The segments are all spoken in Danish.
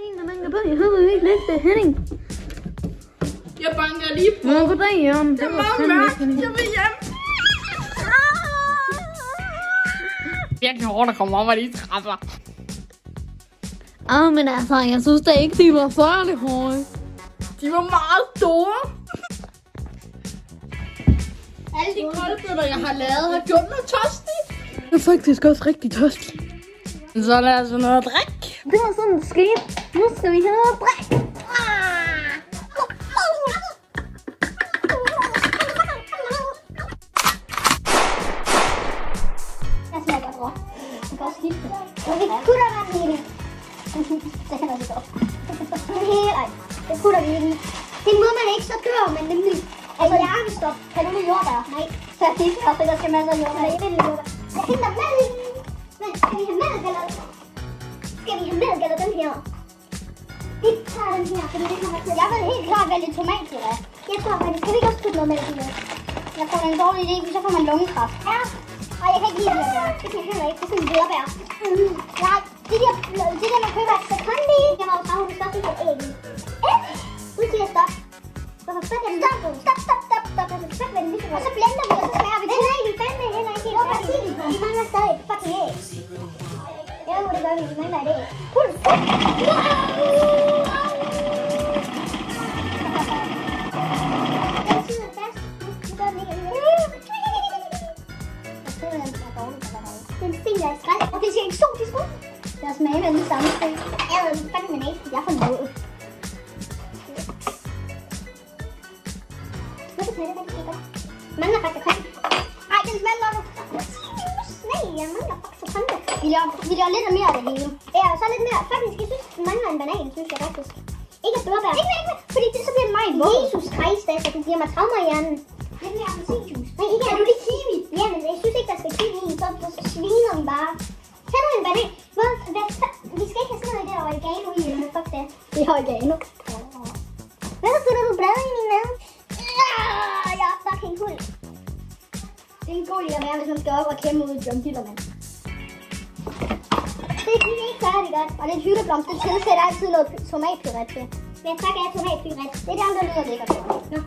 en, der banker på. Jeg håber ikke lidt, det er Henning. Jeg banker lige på. Nå, goddag, Jørgen. Det er meget mørkt. Jeg vil hjem. Virkelig hårdt at komme op af de trapper. Men altså, jeg synes da ikke, de var særlig hårde. De var meget store. Alle de koldbøtter, jeg har lavet, har gjort mig tørstig. Jeg er faktisk også rigtig tørstig. Så er der altså noget at drikke. Det var sådan, det skete. Nu skal vi have noget at drikke. Jeg smager godt råd. Det kan også skifte. Vi putter vand i det. Det kan også godt. Nej, det putter vi ikke i. Det må man ikke, så dør man nemlig. Altså hjertestop. Kan du med jordbær? Nej. Så er det ikke også, der skal masser af jordbær. Jeg vil jordbær. Jeg henter mælk. Men skal vi have mælk eller? Skal vi have mælk eller den her? Vi tager den her, fordi det kan være til. Jeg vil helt klart vælge tomatpuré. Jeg tror faktisk, skal vi ikke også putte noget mælk i det? Jeg tror, det er en dårlig idé, for så får man lungekræft. Ja. Og jeg kan ikke lide jordbær. Det kan jeg heller ikke. Det er sådan en jordbær. Nej, det der man køber er sekondi. Jeg var jo travlt, du skal også ikke have æg i. Nu siger jeg stop. Hvorfor stop? Stop. Og så blender vi, og så smager vi til. Nej, vi fandme heller ikke helt færdige. Vi mangler stadig et fucking æg. Jo, det gør vi. Vi mangler et æg. Pul. Det er en stil af skræk, og det ser eksotisk ud. Jeg smager med den samme stil. Jeg ved fandme næsten, jeg får noget. Mangler faktisk kun. Ej, den smelter nu. Nej, jeg mangler faktisk kun. Vi laver lidt mere af det hele. Ja, og så lidt mere. Faktisk, jeg synes, den mangler en banan, synes jeg faktisk. Ikke at blåbær. Ikke. Fordi det så bliver det meget våd. Jesus Christ, altså, du giver mig traumer i hjernen. Lidt mere appelsinjuice. Nej, ikke. Er du det kiwi? Ja, men jeg synes ikke, der skal kiwi i. Så sviner den bare. Tag nu en banan. Vi skal ikke have sådan noget der oregano i. Fuck det. Det er oregano. Hvad så putter du bladet i min mad? Jeg er fucking fuld. Det er en god idé at være, hvis man skal op og kæmpe ud i John Dillermand. Det er ikke færdigt godt. Og det er hyldeblomst. Det tilsætter altid noget tomatpuré til. Men tak af tomatpuré. Det er det, der lyder lækkert. Nå.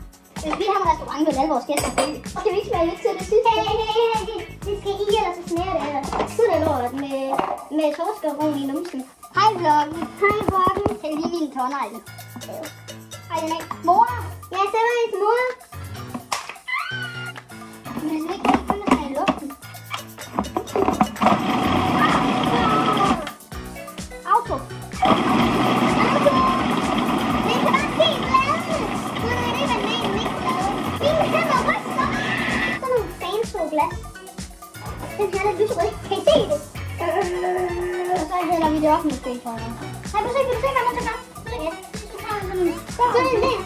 Hvis vi har en restaurant, vil alle vores gæster blive. Skal vi ikke smage lidt til det sidste? Hey. Det skal I, ellers så smager det ellers. Skud det lort med torskerovn i numsen. Hej vloggen. Hej vloggen. Kan I lige min tårnegle? Hej den af. Mor. Ja, så var jeg til mor. Men det er ikke kun at tage i luften. Auto. Det kan bare se bladene. Nå, nej, det er bananen, ikke bladene. Mine hænder ryster. Sådan nogle fanso glas. Den her er lyserød. Kan I se det? Og så hælder vi det op med spil for dig. Nej, vil du se, hvad man kan gøre? Ja. Så er det der.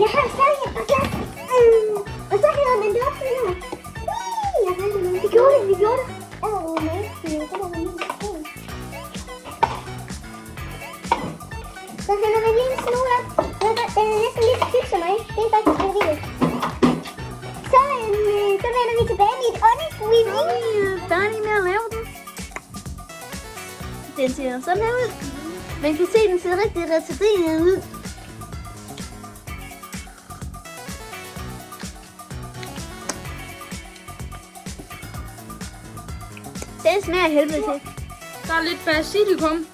Jeg har stadig et par glas. Og så hælder man det op til her. Vi gjorde det. Så hælder vi lige en smule op. Den er næsten lige så tyk som mig. Det er faktisk lidt vildt. Så vender vi tilbage med et åndesweaving. Jeg er færdig med at lave den. Den ser sådan her ud. Man kan se, den ser rigtig retarderet ud. Det smager helvede til. Der er lidt basilikum.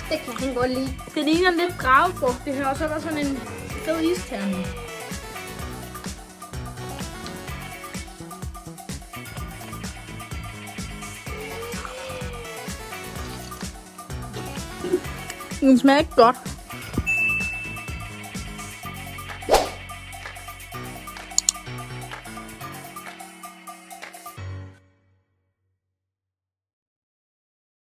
Det kan han godt lide. Det ligner lidt gravefrugt. Det her, og så er der sådan en fed isterning. Den smager ikke godt.